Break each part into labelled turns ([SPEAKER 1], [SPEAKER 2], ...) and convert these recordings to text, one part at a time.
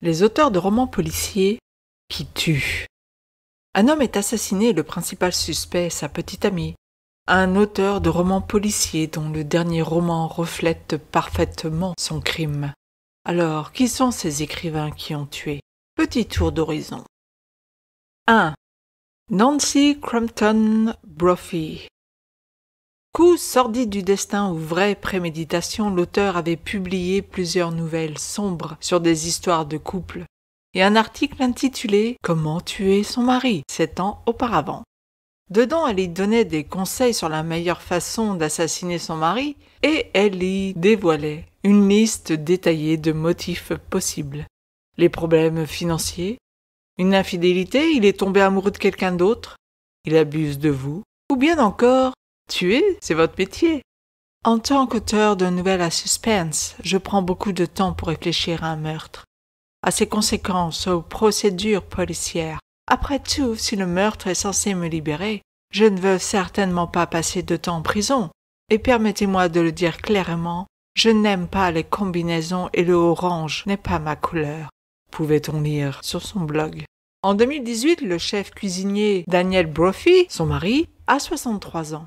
[SPEAKER 1] Les auteurs de romans policiers qui tuent. Un homme est assassiné et le principal suspect est sa petite amie. Un auteur de romans policiers dont le dernier roman reflète parfaitement son crime. Alors, qui sont ces écrivains qui ont tué? Petit tour d'horizon. 1. Nancy Crampton Brophy. Coup sordide du destin ou vraie préméditation, l'auteur avait publié plusieurs nouvelles sombres sur des histoires de couple et un article intitulé « Comment tuer son mari » 7 ans auparavant. Dedans, elle y donnait des conseils sur la meilleure façon d'assassiner son mari et elle y dévoilait une liste détaillée de motifs possibles. Les problèmes financiers, une infidélité, il est tombé amoureux de quelqu'un d'autre, il abuse de vous, ou bien encore tuer, c'est votre métier. En tant qu'auteur de nouvelles à suspense, je prends beaucoup de temps pour réfléchir à un meurtre, à ses conséquences, aux procédures policières. Après tout, si le meurtre est censé me libérer, je ne veux certainement pas passer de temps en prison. Et permettez-moi de le dire clairement, je n'aime pas les combinaisons et le orange n'est pas ma couleur, pouvait-on lire sur son blog. En 2018, le chef cuisinier Daniel Brophy, son mari, a 63 ans.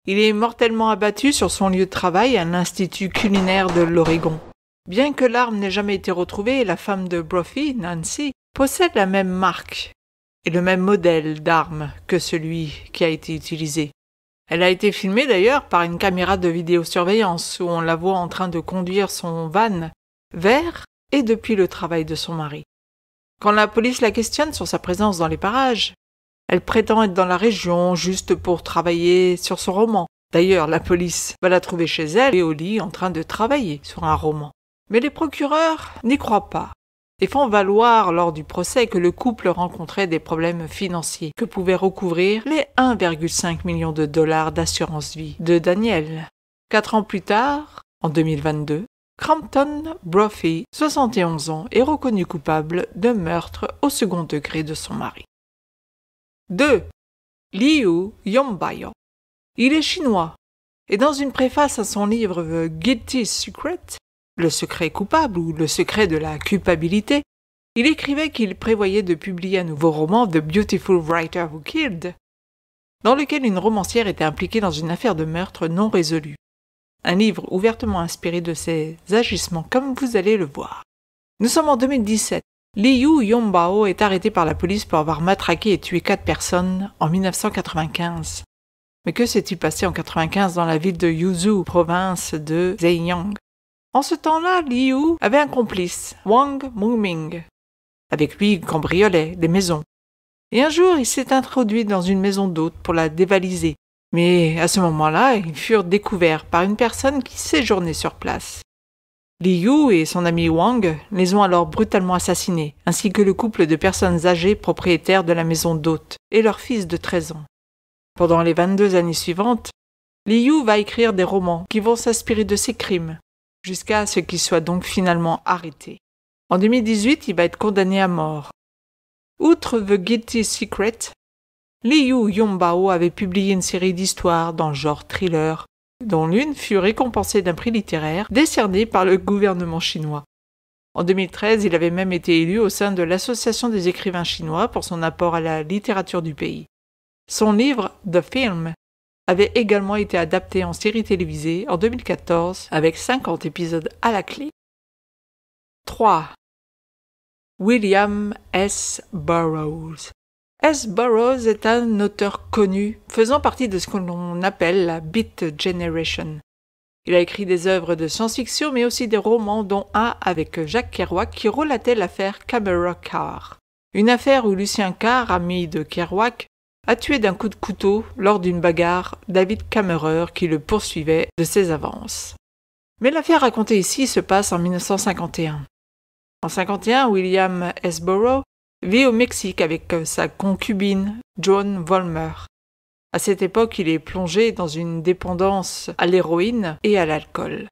[SPEAKER 1] Il est mortellement abattu sur son lieu de travail à l'Institut culinaire de l'Oregon. Bien que l'arme n'ait jamais été retrouvée, la femme de Brophy, Nancy, possède la même marque et le même modèle d'arme que celui qui a été utilisé. Elle a été filmée d'ailleurs par une caméra de vidéosurveillance où on la voit en train de conduire son van vers et depuis le travail de son mari. Quand la police la questionne sur sa présence dans les parages, elle prétend être dans la région juste pour travailler sur son roman. D'ailleurs, la police va la trouver chez elle et au lit en train de travailler sur un roman. Mais les procureurs n'y croient pas et font valoir lors du procès que le couple rencontrait des problèmes financiers que pouvaient recouvrir les 1,5 million de dollars d'assurance vie de Daniel. 4 ans plus tard, en 2022, Crampton Brophy, 71 ans, est reconnu coupable de meurtre au second degré de son mari. 2. Liu Yongbayo. Il est chinois, et dans une préface à son livre The Guilty Secret, le secret coupable ou le secret de la culpabilité, il écrivait qu'il prévoyait de publier un nouveau roman, The Beautiful Writer Who Killed, dans lequel une romancière était impliquée dans une affaire de meurtre non résolue. Un livre ouvertement inspiré de ses agissements, comme vous allez le voir. Nous sommes en 2017. Liu Yongbao est arrêté par la police pour avoir matraqué et tué 4 personnes en 1995. Mais que s'est-il passé en 1995 dans la ville de Yuzhou, province de Zhejiang? En ce temps-là, Liu avait un complice, Wang Mungming. Avec lui, il cambriolait des maisons. Et un jour, il s'est introduit dans une maison d'hôte pour la dévaliser. Mais à ce moment-là, ils furent découverts par une personne qui séjournait sur place. Liu et son ami Wang les ont alors brutalement assassinés, ainsi que le couple de personnes âgées propriétaires de la maison d'hôte et leur fils de 13 ans. Pendant les 22 années suivantes, Liu va écrire des romans qui vont s'inspirer de ses crimes, jusqu'à ce qu'il soit donc finalement arrêté. En 2018, il va être condamné à mort. Outre The Guilty Secret, Liu Yongbao avait publié une série d'histoires dans le genre thriller, dont l'une fut récompensée d'un prix littéraire décerné par le gouvernement chinois. En 2013, il avait même été élu au sein de l'Association des écrivains chinois pour son apport à la littérature du pays. Son livre « The Film » avait également été adapté en série télévisée en 2014 avec 50 épisodes à la clé. 3. William S. Burroughs. S. Burroughs est un auteur connu, faisant partie de ce que l'on appelle la Beat Generation. Il a écrit des œuvres de science-fiction, mais aussi des romans, dont un avec Jack Kerouac qui relatait l'affaire Camera Carr. Une affaire où Lucien Carr, ami de Kerouac, a tué d'un coup de couteau, lors d'une bagarre, David Kammerer qui le poursuivait de ses avances. Mais l'affaire racontée ici se passe en 1951. En 1951, William S. Burroughs vit au Mexique avec sa concubine, Joan Vollmer. À cette époque, il est plongé dans une dépendance à l'héroïne et à l'alcool.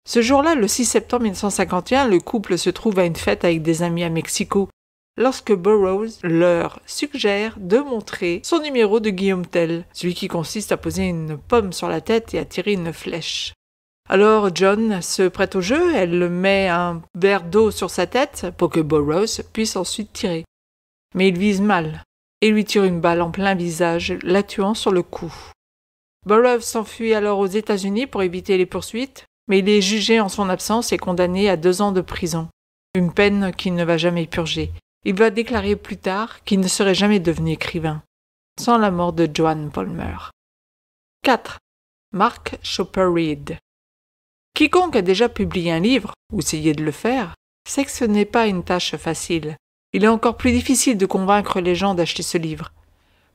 [SPEAKER 1] Ce jour-là, le 6 septembre 1951, le couple se trouve à une fête avec des amis à Mexico, lorsque Burroughs leur suggère de montrer son numéro de Guillaume Tell, celui qui consiste à poser une pomme sur la tête et à tirer une flèche. Alors John se prête au jeu, elle met un verre d'eau sur sa tête pour que Burroughs puisse ensuite tirer. Mais il vise mal et lui tire une balle en plein visage, la tuant sur le coup. Burroughs s'enfuit alors aux États-Unis pour éviter les poursuites, mais il est jugé en son absence et condamné à 2 ans de prison, une peine qu'il ne va jamais purger. Il va déclarer plus tard qu'il ne serait jamais devenu écrivain, sans la mort de Joan Palmer. 4. Mark Chopper Reed. Quiconque a déjà publié un livre, ou essayé de le faire, sait que ce n'est pas une tâche facile. Il est encore plus difficile de convaincre les gens d'acheter ce livre.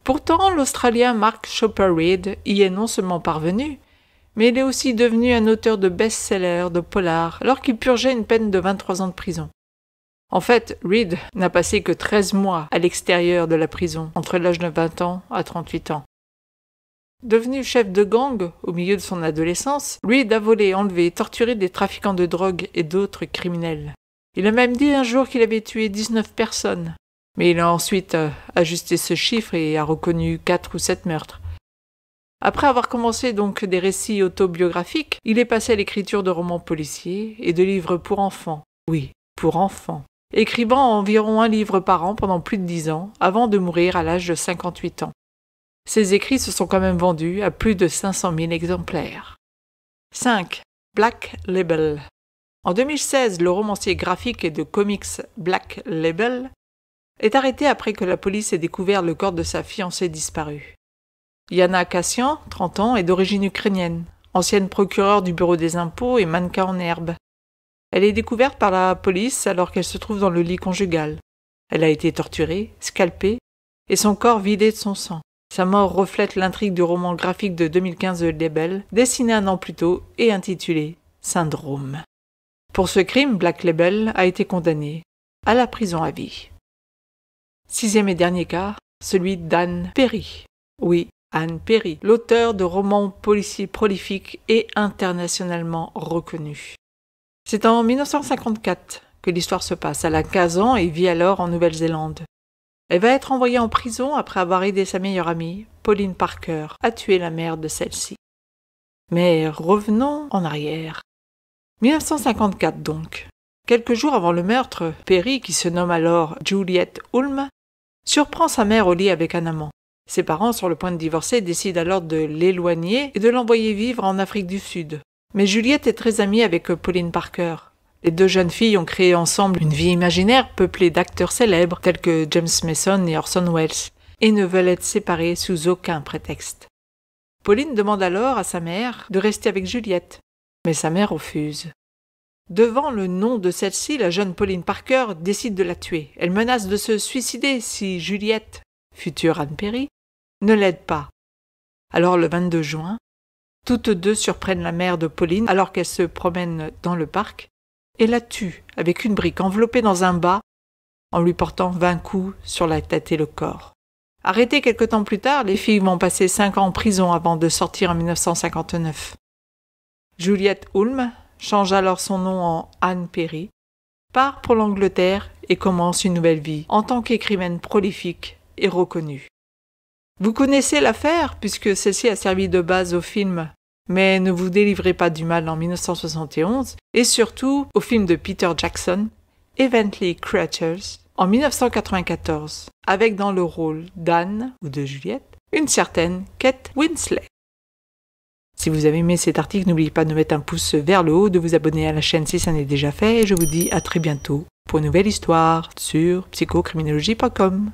[SPEAKER 1] Pourtant, l'Australien Mark Chopper Reed y est non seulement parvenu, mais il est aussi devenu un auteur de best-sellers, de polars, alors qu'il purgeait une peine de 23 ans de prison. En fait, Reed n'a passé que 13 mois à l'extérieur de la prison, entre l'âge de 20 ans à 38 ans. Devenu chef de gang au milieu de son adolescence, Reed a volé, enlevé et torturé des trafiquants de drogue et d'autres criminels. Il a même dit un jour qu'il avait tué 19 personnes. Mais il a ensuite ajusté ce chiffre et a reconnu 4 ou 7 meurtres. Après avoir commencé donc des récits autobiographiques, il est passé à l'écriture de romans policiers et de livres pour enfants. Oui, pour enfants. Écrivant environ un livre par an pendant plus de 10 ans, avant de mourir à l'âge de 58 ans. Ses écrits se sont quand même vendus à plus de 500 000 exemplaires. 5. Black Label. En 2016, le romancier graphique et de comics Black Label est arrêté après que la police ait découvert le corps de sa fiancée disparue. Yana Kassian, 30 ans, est d'origine ukrainienne, ancienne procureure du bureau des impôts et mannequin en herbe. Elle est découverte par la police alors qu'elle se trouve dans le lit conjugal. Elle a été torturée, scalpée, et son corps vidé de son sang. Sa mort reflète l'intrigue du roman graphique de 2015 de Label, dessiné 1 an plus tôt et intitulé « Syndrome ». Pour ce crime, Black Label a été condamné à la prison à vie. 6e et dernier cas, celui d'Anne Perry. Oui, Anne Perry, l'auteur de romans policiers prolifiques et internationalement reconnus. C'est en 1954 que l'histoire se passe. Elle a 15 ans et vit alors en Nouvelle-Zélande. Elle va être envoyée en prison après avoir aidé sa meilleure amie, Pauline Parker, à tuer la mère de celle-ci. Mais revenons en arrière. 1954 donc. Quelques jours avant le meurtre, Perry, qui se nomme alors Juliette Hulme, surprend sa mère au lit avec un amant. Ses parents, sur le point de divorcer, décident alors de l'éloigner et de l'envoyer vivre en Afrique du Sud. Mais Juliette est très amie avec Pauline Parker. Les 2 jeunes filles ont créé ensemble une vie imaginaire peuplée d'acteurs célèbres tels que James Mason et Orson Welles, et ne veulent être séparées sous aucun prétexte. Pauline demande alors à sa mère de rester avec Juliette, mais sa mère refuse. Devant le nom de celle-ci, la jeune Pauline Parker décide de la tuer. Elle menace de se suicider si Juliette, future Anne Perry, ne l'aide pas. Alors le 22 juin, toutes 2 surprennent la mère de Pauline alors qu'elle se promène dans le parc et la tuent avec une brique enveloppée dans un bas en lui portant 20 coups sur la tête et le corps. Arrêtées quelque temps plus tard, les filles vont passer 5 ans en prison avant de sortir en 1959. Juliette Hulme change alors son nom en Anne Perry, part pour l'Angleterre et commence une nouvelle vie en tant qu'écrivaine prolifique et reconnue. Vous connaissez l'affaire puisque celle-ci a servi de base au film « Mais ne vous délivrez pas du mal » en 1971 et surtout au film de Peter Jackson « Heavenly Creatures » en 1994 avec dans le rôle d'Anne ou de Juliette une certaine Kate Winslet. Si vous avez aimé cet article, n'oubliez pas de mettre un pouce vers le haut, de vous abonner à la chaîne si ça n'est déjà fait et je vous dis à très bientôt pour une nouvelle histoire sur psychocriminologie.com.